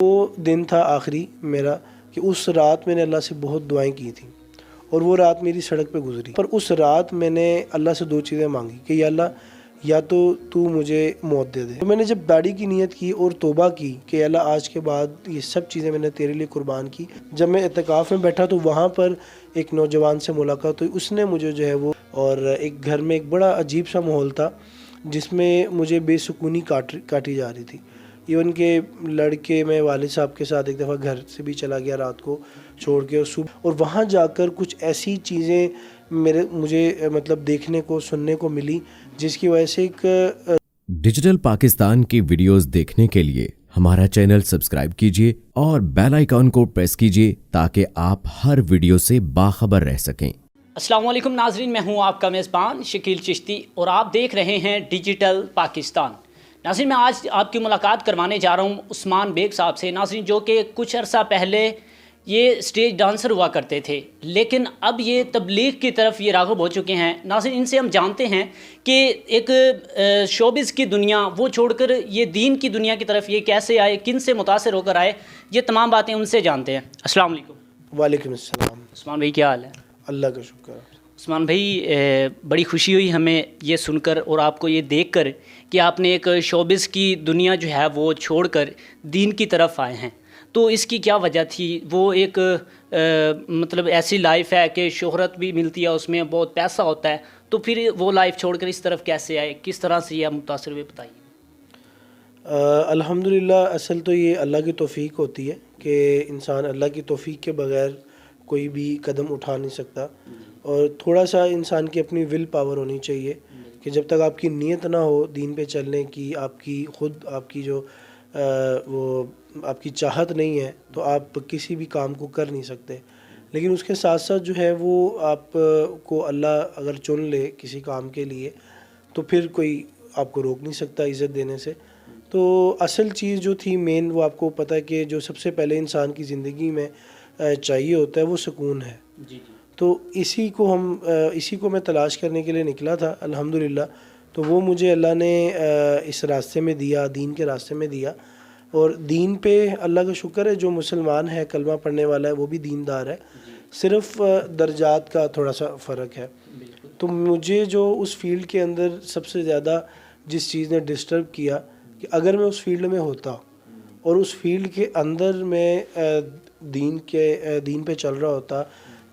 وہ دن تھا آخری میرا کہ اس رات میں نے اللہ سے بہت دعائیں کی تھیں اور وہ رات میری سڑک پہ گزری. پر اس رات میں نے اللہ سے دو چیزیں مانگی کہ یا اللہ یا تو مجھے موت دے دے. تو میں نے جب داڑھی کی نیت کی اور توبہ کی کہ اللہ آج کے بعد یہ سب چیزیں میں نے تیرے لیے قربان کی. جب میں اعتکاف میں بیٹھا تو وہاں پر ایک نوجوان سے ملاقات ہوئی. اس نے مجھے جو ہے وہ اور ایک گھر میں ایک بڑا عجیب سا ماحول تھا جس میں مجھے بے سکونی کاٹی جا رہی تھی. ایون کہ لڑکے میں والد صاحب کے ساتھ ایک دفعہ گھر سے بھی چلا گیا رات کو چھوڑ کے اور وہاں جا کر کچھ ایسی چیزیں مجھے مطلب دیکھنے کو سننے کو ملی جس کی وجہ سے ایک ڈیجیٹل پاکستان کی ویڈیوز دیکھنے کے لیے ہمارا چینل سبسکرائب کیجیے اور بیل آئیکن کو پریس کیجیے تاکہ آپ ہر ویڈیو سے باخبر رہ سکیں. السلام علیکم ناظرین، میں ہوں آپ کا میزبان شکیل چشتی اور آپ دیکھ رہے ہیں ڈیجیٹل پاکستان. ناظرین، میں آج آپ کی ملاقات کروانے جا رہا ہوں عثمان بیگ صاحب سے. ناظرین، جو کہ کچھ عرصہ پہلے یہ اسٹیج ڈانسر ہوا کرتے تھے لیکن اب یہ تبلیغ کی طرف یہ راغب ہو چکے ہیں. ناظرین، ان سے ہم جانتے ہیں کہ ایک شوبز کی دنیا وہ چھوڑ کر یہ دین کی دنیا کی طرف یہ کیسے آئے، کن سے متاثر ہو کر آئے، یہ تمام باتیں ان سے جانتے ہیں. السلام علیکم. وعلیکم السلام. عثمان بھائی کیا حال ہے؟ اللہ کا شکر. عثمان بھائی، بڑی خوشی ہوئی ہمیں یہ سن کر اور آپ کو یہ دیکھ کر کہ آپ نے ایک شوبز کی دنیا جو ہے وہ چھوڑ کر دین کی طرف آئے ہیں. تو اس کی کیا وجہ تھی؟ وہ ایک مطلب ایسی لائف ہے کہ شہرت بھی ملتی ہے، اس میں بہت پیسہ ہوتا ہے، تو پھر وہ لائف چھوڑ کر اس طرف کیسے آئے، کس طرح سے یہ متاثر ہوئے، بتائیے. الحمدللہ اصل تو یہ اللہ کی توفیق ہوتی ہے کہ انسان اللہ کی توفیق کے بغیر کوئی بھی قدم اٹھا نہیں سکتا. اور تھوڑا سا انسان کی اپنی ول پاور ہونی چاہیے کہ جب تک آپ کی نیت نہ ہو دین پہ چلنے کی، آپ کی جو وہ آپ کی چاہت نہیں ہے تو آپ کسی بھی کام کو کر نہیں سکتے. لیکن اس کے ساتھ ساتھ جو ہے وہ آپ کو اللہ اگر چن لے کسی کام کے لیے تو پھر کوئی آپ کو روک نہیں سکتا عزت دینے سے. تو اصل چیز جو تھی مین، وہ آپ کو پتہ ہے کہ جو سب سے پہلے انسان کی زندگی میں چاہیے ہوتا ہے وہ سکون ہے. تو اسی کو میں تلاش کرنے کے لیے نکلا تھا. الحمدللہ تو وہ مجھے اللہ نے اس راستے میں دیا، دین کے راستے میں دیا. اور دین پہ اللہ کا شکر ہے، جو مسلمان ہے کلمہ پڑھنے والا ہے وہ بھی دیندار ہے، صرف درجات کا تھوڑا سا فرق ہے. تو مجھے جو اس فیلڈ کے اندر سب سے زیادہ جس چیز نے ڈسٹرب کیا کہ اگر میں اس فیلڈ میں ہوتا اور اس فیلڈ کے اندر میں دین پہ چل رہا ہوتا،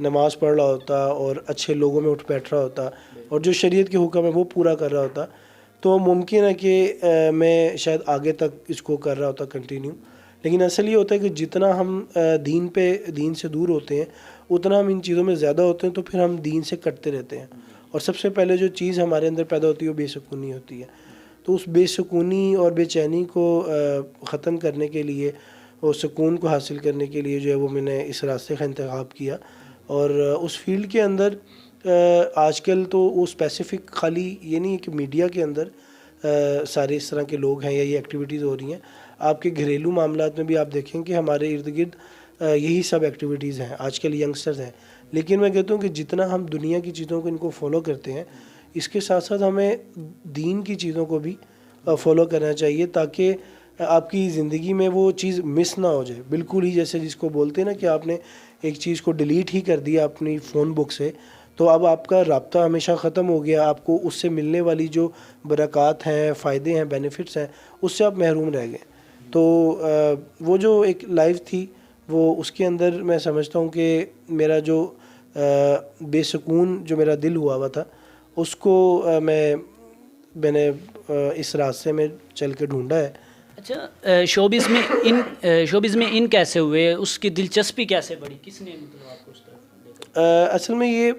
نماز پڑھ رہا ہوتا اور اچھے لوگوں میں اٹھ بیٹھ رہا ہوتا اور جو شریعت کے حکم ہے وہ پورا کر رہا ہوتا، تو ممکن ہے کہ میں شاید آگے تک اس کو کر رہا ہوتا کنٹینیو. لیکن اصل یہ ہوتا ہے کہ جتنا ہم دین سے دور ہوتے ہیں اتنا ہم ان چیزوں میں زیادہ ہوتے ہیں، تو پھر ہم دین سے کٹتے رہتے ہیں. اور سب سے پہلے جو چیز ہمارے اندر پیدا ہوتی ہے وہ بے سکونی ہوتی ہے. تو اس بے سکونی اور بے چینی کو ختم کرنے کے لیے اور سکون کو حاصل کرنے کے لیے جو ہے وہ میں نے اس راستے کا انتخاب کیا. اور اس فیلڈ کے اندر آج کل تو وہ اسپیسیفک خالی یہ نہیں ہے کہ میڈیا کے اندر سارے اس طرح کے لوگ ہیں یا یہ ایکٹیویٹیز ہو رہی ہیں. آپ کے گھریلو معاملات میں بھی آپ دیکھیں کہ ہمارے ارد گرد یہی سب ایکٹیویٹیز ہیں. آج کل ینگسٹرز ہیں. لیکن میں کہتا ہوں کہ جتنا ہم دنیا کی چیزوں کو ان کو فالو کرتے ہیں، اس کے ساتھ ساتھ ہمیں دین کی چیزوں کو بھی فالو کرنا چاہیے تاکہ آپ کی زندگی میں وہ چیز مس نہ ہو جائے. بالکل ہی جیسے جس کو بولتے ہیں نا کہ آپ نے ایک چیز کو ڈیلیٹ ہی کر دیا اپنی فون بک سے، تو اب آپ کا رابطہ ہمیشہ ختم ہو گیا. آپ کو اس سے ملنے والی جو برکات ہیں، فائدے ہیں، بینیفٹس ہیں، اس سے آپ محروم رہ گئے. تو وہ جو ایک لائف تھی وہ اس کے اندر میں سمجھتا ہوں کہ میرا جو بے سکون جو میرا دل ہوا تھا اس کو میں نے اس راستے میں چل کے ڈھونڈا ہے. اچھا، شوبز میں ان کیسے ہوئے؟ اس کی دلچسپی کیسے بڑھی؟ کس نے مطلب آپ کو اس طرف؟ اصل میں یہ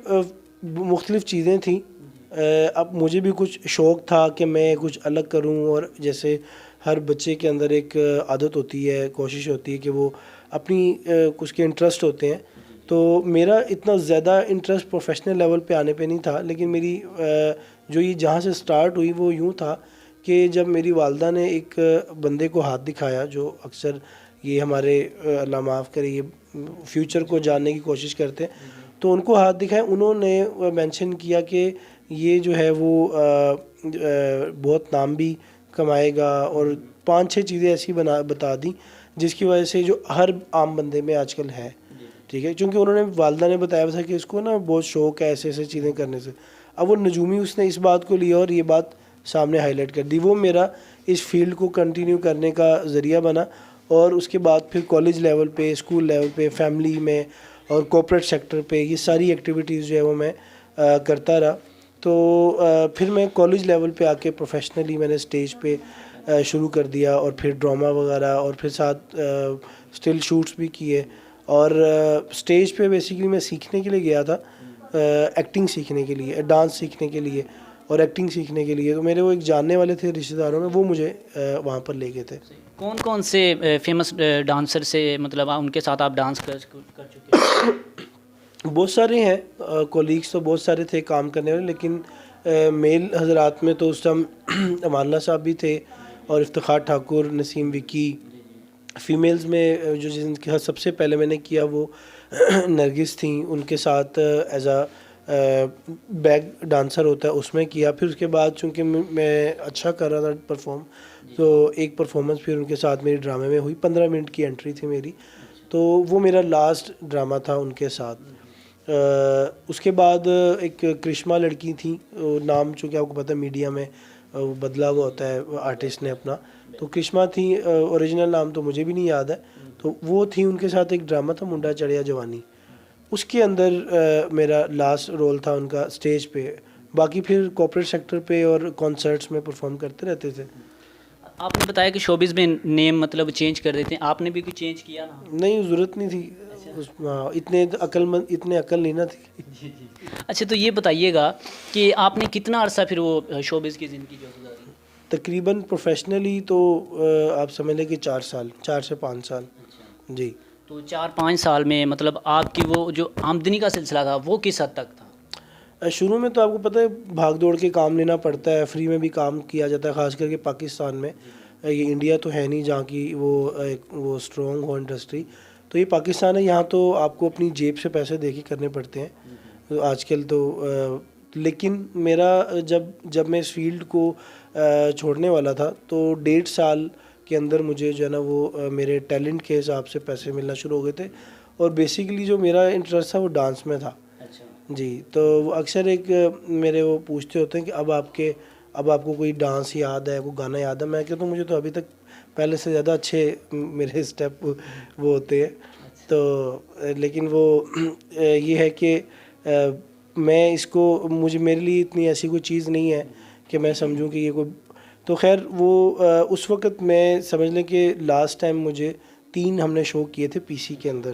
مختلف چیزیں تھیں. اب مجھے بھی کچھ شوق تھا کہ میں کچھ الگ کروں، اور جیسے ہر بچے کے اندر ایک عادت ہوتی ہے، کوشش ہوتی ہے کہ وہ اپنی کچھ کے انٹرسٹ ہوتے ہیں. تو میرا اتنا زیادہ انٹرسٹ پروفیشنل لیول پہ آنے پہ نہیں تھا، لیکن میری جو یہ جہاں سے سٹارٹ ہوئی وہ یوں تھا کہ جب میری والدہ نے ایک بندے کو ہاتھ دکھایا، جو اکثر یہ ہمارے اللہ معاف کرے یہ فیوچر کو جاننے کی کوشش کرتے ہیں، تو ان کو ہاتھ دکھایا. انہوں نے مینشن کیا کہ یہ جو ہے وہ بہت نام بھی کمائے گا، اور 5-6 چیزیں ایسی بتا دیں جس کی وجہ سے جو ہر عام بندے میں آج کل ہے, ٹھیک ہے, چونکہ انہوں نے والدہ نے بتایا تھا کہ اس کو نا بہت شوق ہے ایسے ایسے چیزیں کرنے سے. اب وہ نجومی اس نے اس بات کو لیا اور یہ بات سامنے ہائی لائٹ کر دی. وہ میرا اس فیلڈ کو کنٹینیو کرنے کا ذریعہ بنا, اور اس کے بعد پھر کالج لیول پہ, اسکول لیول پہ, فیملی میں اور کارپوریٹ سیکٹر پہ یہ ساری ایکٹیویٹیز جو ہے وہ میں کرتا رہا. تو پھر میں کالج لیول پہ آ کے پروفیشنلی میں نے اسٹیج پہ شروع کر دیا, اور پھر ڈرامہ وغیرہ, اور پھر ساتھ اسٹل شوٹس بھی کیے. اور اسٹیج پہ بیسیکلی میں سیکھنے کے لیے گیا تھا, ایکٹنگ سیکھنے کے لیے, ڈانس سیکھنے کے لیے اور ایکٹنگ سیکھنے کے لیے. تو میرے وہ ایک جاننے والے تھے رشتہ داروں میں, وہ مجھے وہاں پر لے گئے تھے. کون کون سے فیمس ڈانسر سے مطلب ان کے ساتھ آپ ڈانس کر چکے ہیں؟ بہت سارے ہیں کولیگس, تو بہت سارے تھے کام کرنے والے, لیکن میل حضرات میں تو اس ٹائم امان اللہ صاحب بھی تھے, اور افتخار ٹھاکر, نسیم وکی. فیمیلز میں جو جن کے ساتھ سب سے پہلے میں نے کیا وہ نرگس تھیں, ان کے ساتھ ایز اے بیک ڈانسر ہوتا ہے اس میں کیا. پھر اس کے بعد چونکہ میں اچھا کر رہا تھا پرفارم, تو ایک پرفارمنس پھر ان کے ساتھ میری ڈرامے میں ہوئی. 15 منٹ کی انٹری تھی میری, تو وہ میرا لاسٹ ڈرامہ تھا ان کے ساتھ. اس کے بعد ایک کرشما لڑکی تھیں, نام چونکہ آپ کو پتہ ہے میڈیا میں بدلا ہوا ہوتا ہے آرٹسٹ نے اپنا, تو کرشما تھیں, اوریجنل نام تو مجھے بھی نہیں یاد ہے. تو وہ تھیں, ان کے ساتھ ایک ڈرامہ تھا منڈا چڑھیا جوانی, اس کے اندر میرا لاسٹ رول تھا ان کا اسٹیج پہ. باقی پھر کارپوریٹ سیکٹر پہ اور کانسرٹس میں پرفارم کرتے رہتے تھے. آپ نے بتایا کہ شوبز میں نیم مطلب چینج کر دیتے ہیں, آپ نے بھی کچھ چینج کیا نا؟ نہیں, ضرورت نہیں تھی, اتنے عقل نہیں نہ تھی. اچھا, تو یہ بتائیے گا کہ آپ نے کتنا عرصہ پھر وہ شوبز کی زندگی جو گزاری؟ تقریباً پروفیشنلی تو آپ سمجھ لیں کہ 4 سال, 4 سے 5 سال. جی. تو 4-5 سال میں مطلب آپ کی وہ جو آمدنی کا سلسلہ تھا وہ کس حد تک تھا؟ شروع میں تو آپ کو پتہ ہے بھاگ دوڑ کے کام لینا پڑتا ہے, فری میں بھی کام کیا جاتا ہے, خاص کر کے پاکستان میں. یہ انڈیا تو ہے نہیں جہاں کی وہ اسٹرانگ ہو انڈسٹری, تو یہ پاکستان ہے. یہاں تو آپ کو اپنی جیب سے پیسے دے کے کرنے پڑتے ہیں آج کل تو. لیکن میرا جب میں اس فیلڈ کو چھوڑنے والا تھا تو 1.5 سال کے اندر مجھے جو ہے نا وہ میرے ٹیلنٹ کے حساب سے پیسے ملنا شروع ہو گئے تھے. اور بیسیکلی جو میرا انٹرسٹ تھا وہ ڈانس میں تھا. جی. تو اکثر ایک میرے وہ پوچھتے ہوتے ہیں کہ اب آپ کو کوئی ڈانس یاد ہے, کوئی گانا یاد ہے؟ میں کہتا ہوں مجھے تو ابھی تک پہلے سے زیادہ اچھے میرے اسٹیپ وہ ہوتے ہیں. تو لیکن وہ یہ ہے کہ میں اس کو میرے لیے اتنی ایسی کوئی چیز نہیں ہے کہ میں سمجھوں کہ یہ کوئی. تو خیر وہ اس وقت میں سمجھ لیں کہ لاسٹ ٹائم مجھے 3 ہم نے شو کیے تھے پی سی کے اندر,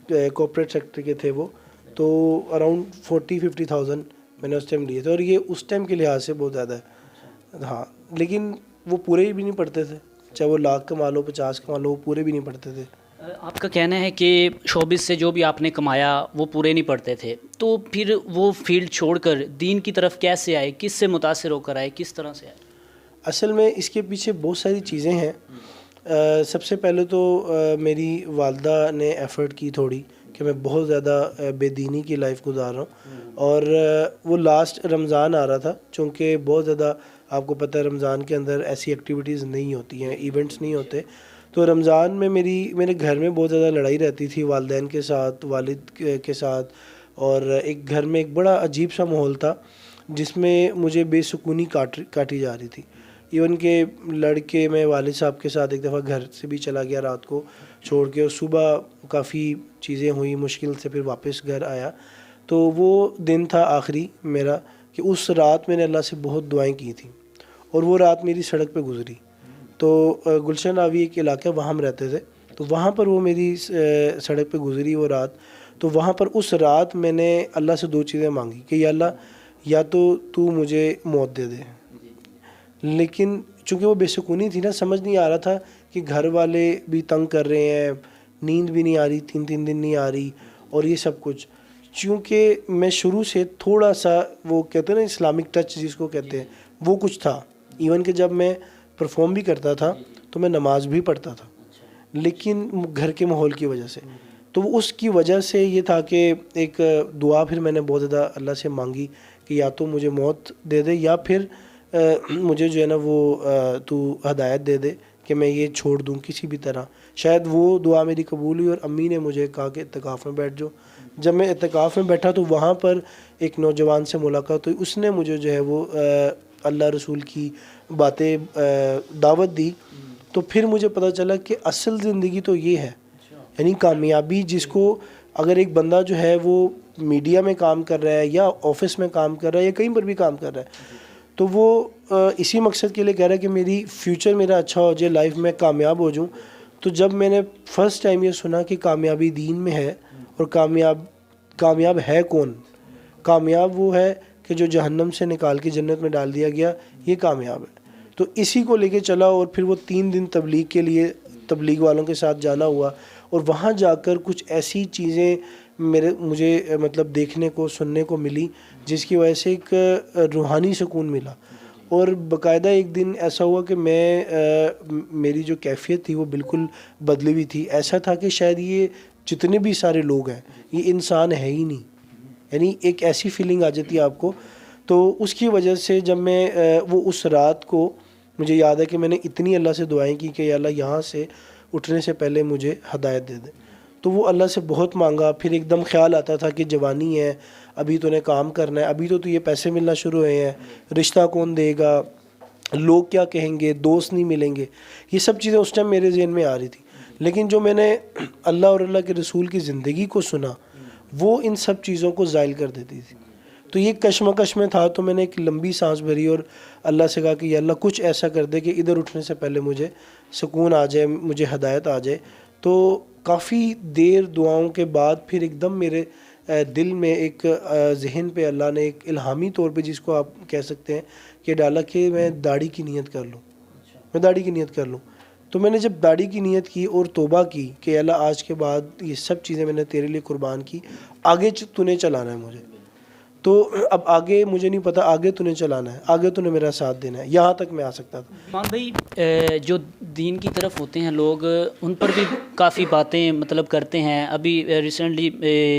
کارپوریٹ سیکٹر کے تھے وہ, تو اراؤنڈ 40-50,000 میں نے اس ٹائم لیے تھے, اور یہ اس ٹائم کے لحاظ سے بہت زیادہ ہے. ہاں, لیکن وہ پورے بھی نہیں پڑتے تھے, چاہے وہ 1,00,000 کما لو 50 کما لو, وہ پورے بھی نہیں پڑتے تھے. آپ کا کہنا ہے کہ شوبز سے جو بھی آپ نے کمایا وہ پورے نہیں پڑتے تھے, تو پھر وہ فیلڈ چھوڑ کر دین کی طرف کیسے آئے, کس سے متاثر ہو کر آئے, کس طرح سے آئے؟ اصل میں اس کے پیچھے بہت ساری چیزیں ہیں. سب سے پہلے تو میری والدہ نے ایفرٹ کی تھوڑی کہ میں بہت زیادہ بے دینی کی لائف گزار رہا ہوں. اور وہ لاسٹ رمضان آ رہا تھا, چونکہ بہت زیادہ آپ کو پتہ ہے رمضان کے اندر ایسی ایکٹیویٹیز نہیں ہوتی ہیں, ایونٹس نہیں ہوتے. تو رمضان میں میرے گھر میں بہت زیادہ لڑائی رہتی تھی والدین کے ساتھ, والد کے ساتھ, اور ایک گھر میں ایک بڑا عجیب سا ماحول تھا جس میں مجھے بے سکونی کاٹی جا رہی تھی. ایون کہ لڑکے میں والد صاحب کے ساتھ ایک دفعہ گھر سے بھی چلا گیا رات کو چھوڑ کے, اور صبح کافی چیزیں ہوئی مشکل سے, پھر واپس گھر آیا. تو وہ دن تھا آخری میرا کہ اس رات میں نے اللہ سے بہت دعائیں کی تھیں, اور وہ رات میری سڑک پہ گزری. تو گلشن آوی ایک علاقہ وہاں ہم رہتے تھے, تو وہاں پر وہ میری سڑک پہ گزری وہ رات. تو وہاں پر اس رات میں نے اللہ سے 2 چیزیں مانگی کہ یا اللہ, یا تو مجھے موت دے دے. لیکن چونکہ وہ بے سکونی تھی نا, سمجھ نہیں آ رہا تھا کہ گھر والے بھی تنگ کر رہے ہیں, نیند بھی نہیں آ رہی, 3 دن نہیں آ رہی, اور یہ سب کچھ. چونکہ میں شروع سے تھوڑا سا وہ کہتے ہیں نا اسلامک ٹچ جس کو کہتے ہیں, وہ کچھ تھا. ایون کہ جب میں پرفارم بھی کرتا تھا تو میں نماز بھی پڑھتا تھا, لیکن گھر کے ماحول کی وجہ سے. تو اس کی وجہ سے یہ تھا کہ ایک دعا پھر میں نے بہت زیادہ اللہ سے مانگی کہ یا تو مجھے موت دے دے, یا پھر مجھے جو ہے نا وہ تو ہدایت دے دے کہ میں یہ چھوڑ دوں کسی بھی طرح. شاید وہ دعا میری قبول ہوئی اور امی نے مجھے کہا کہ اعتکاف میں بیٹھ جاؤ. جب میں اعتکاف میں بیٹھا تو وہاں پر ایک نوجوان سے ملاقات ہوئی. اس نے مجھے جو ہے وہ اللہ رسول کی باتیں دعوت دی. تو پھر مجھے پتہ چلا کہ اصل زندگی تو یہ ہے, یعنی کامیابی جس کو اگر ایک بندہ جو ہے وہ میڈیا میں کام کر رہا ہے یا آفس میں کام کر رہا ہے یا کہیں پر بھی کام کر رہا ہے, تو وہ اسی مقصد کے لیے کہہ رہا ہے کہ میری فیوچر میرا اچھا ہو جائے, لائف میں کامیاب ہو جاؤں. تو جب میں نے فرسٹ ٹائم یہ سنا کہ کامیابی دین میں ہے, اور کامیاب ہے کون, کامیاب وہ ہے کہ جو جہنم سے نکال کے جنت میں ڈال دیا گیا, یہ کامیاب ہے. تو اسی کو لے کے چلا, اور پھر وہ 3 دن تبلیغ کے لیے تبلیغ والوں کے ساتھ جانا ہوا, اور وہاں جا کر کچھ ایسی چیزیں مجھے مطلب دیکھنے کو سننے کو ملی جس کی وجہ سے ایک روحانی سکون ملا. اور باقاعدہ ایک دن ایسا ہوا کہ میری جو کیفیت تھی وہ بالکل بدلی ہوئی تھی. ایسا تھا کہ شاید یہ جتنے بھی سارے لوگ ہیں یہ انسان ہے ہی نہیں, یعنی ایک ایسی فیلنگ آ جاتی ہے آپ کو. تو اس کی وجہ سے جب میں وہ اس رات کو مجھے یاد ہے کہ میں نے اتنی اللہ سے دعائیں کی کہ یا اللہ یہاں سے اٹھنے سے پہلے مجھے ہدایت دے دے. تو وہ اللہ سے بہت مانگا. پھر ایک دم خیال آتا تھا کہ جوانی ہے, ابھی تو نے کام کرنا ہے, ابھی تو یہ پیسے ملنا شروع ہوئے ہیں, رشتہ کون دے گا, لوگ کیا کہیں گے, دوست نہیں ملیں گے. یہ سب چیزیں اس ٹائم میرے ذہن میں آ رہی تھی. لیکن جو میں نے اللہ اور اللہ کے رسول کی زندگی کو سنا وہ ان سب چیزوں کو زائل کر دیتی تھی. تو یہ کشمکش میں تھا, تو میں نے ایک لمبی سانس بھری اور اللہ سے کہا کہ یا اللہ کچھ ایسا کر دے کہ ادھر اٹھنے سے پہلے مجھے سکون آ جائے, مجھے ہدایت آ جائے. تو کافی دیر دعاؤں کے بعد پھر ایک دم میرے دل میں ایک ذہن پہ اللہ نے ایک الہامی طور پہ جس کو آپ کہہ سکتے ہیں کہ ڈالا کہ میں داڑھی کی نیت کر لوں, میں داڑھی کی نیت کر لوں. تو میں نے جب داڑھی کی نیت کی اور توبہ کی کہ اللہ آج کے بعد یہ سب چیزیں میں نے تیرے لیے قربان کی, آگے تو نے چلانا ہے مجھے. تو اب آگے مجھے نہیں پتا, آگے تو نے چلانا ہے, آگے تو نے میرا ساتھ دینا ہے. یہاں تک میں آ سکتا تھا. عثمان بھائی, جو دین کی طرف ہوتے ہیں لوگ ان پر بھی کافی باتیں مطلب کرتے ہیں. ابھی ریسنٹلی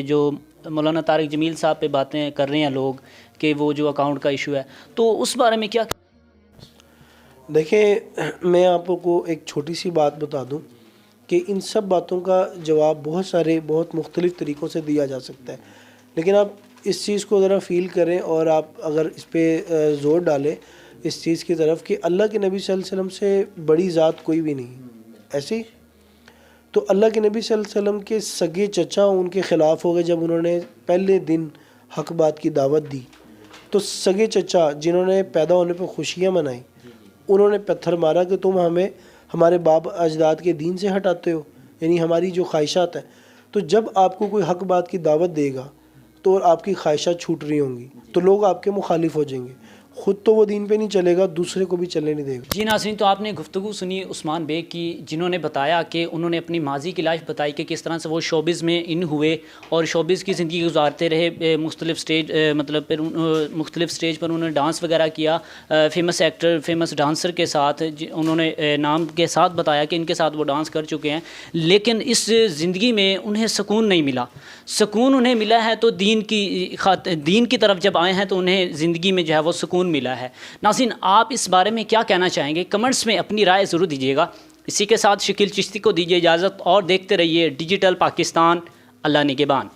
جو مولانا طارق جمیل صاحب پہ باتیں کر رہے ہیں لوگ کہ وہ جو اکاؤنٹ کا ایشو ہے, تو اس بارے میں کیا؟ دیکھیں, میں آپ کو ایک چھوٹی سی بات بتا دوں کہ ان سب باتوں کا جواب بہت مختلف طریقوں سے دیا جا سکتا ہے. لیکن آپ اس چیز کو ذرا فیل کریں اور آپ اگر اس پہ زور ڈالیں اس چیز کی طرف کہ اللہ کے نبی صلی اللہ علیہ وسلم سے بڑی ذات کوئی بھی نہیں ایسی. تو اللہ کے نبی صلی اللہ علیہ وسلم کے سگے چچا ان کے خلاف ہو گئے جب انہوں نے پہلے دن حق بات کی دعوت دی. تو سگے چچا جنہوں نے پیدا ہونے پہ خوشیاں منائی, انہوں نے پتھر مارا کہ تم ہمیں ہمارے باپ اجداد کے دین سے ہٹاتے ہو, یعنی ہماری جو خواہشات ہیں. تو جب آپ کو کوئی حق بات کی دعوت دے گا تو اور آپ کی خواہشات چھوٹ رہی ہوں گی تو لوگ آپ کے مخالف ہو جائیں گے. خود تو وہ دین پہ نہیں چلے گا, دوسرے کو بھی چلنے نہیں دے گا. جی ناظرین, تو آپ نے گفتگو سنی عثمان بیگ کی, جنہوں نے بتایا کہ انہوں نے اپنی ماضی کی لائف بتائی کہ کس طرح سے وہ شوبز میں ان ہوئے اور شوبز کی زندگی گزارتے رہے. مختلف سٹیج پر انہوں نے ڈانس وغیرہ کیا, فیمس ایکٹر فیمس ڈانسر کے ساتھ انہوں نے نام کے ساتھ بتایا کہ ان کے ساتھ وہ ڈانس کر چکے ہیں. لیکن اس زندگی میں انہیں سکون نہیں ملا. سکون انہیں ملا ہے تو دین کی طرف جب آئے ہیں تو انہیں زندگی میں جو ہے وہ سکون ملا ہے. ناظرین, آپ اس بارے میں کیا کہنا چاہیں گے؟ کمنٹس میں اپنی رائے ضرور دیجیے گا. اسی کے ساتھ شکیل چشتی کو دیجیے اجازت اور دیکھتے رہیے ڈیجیٹل پاکستان. اللہ نگہبان.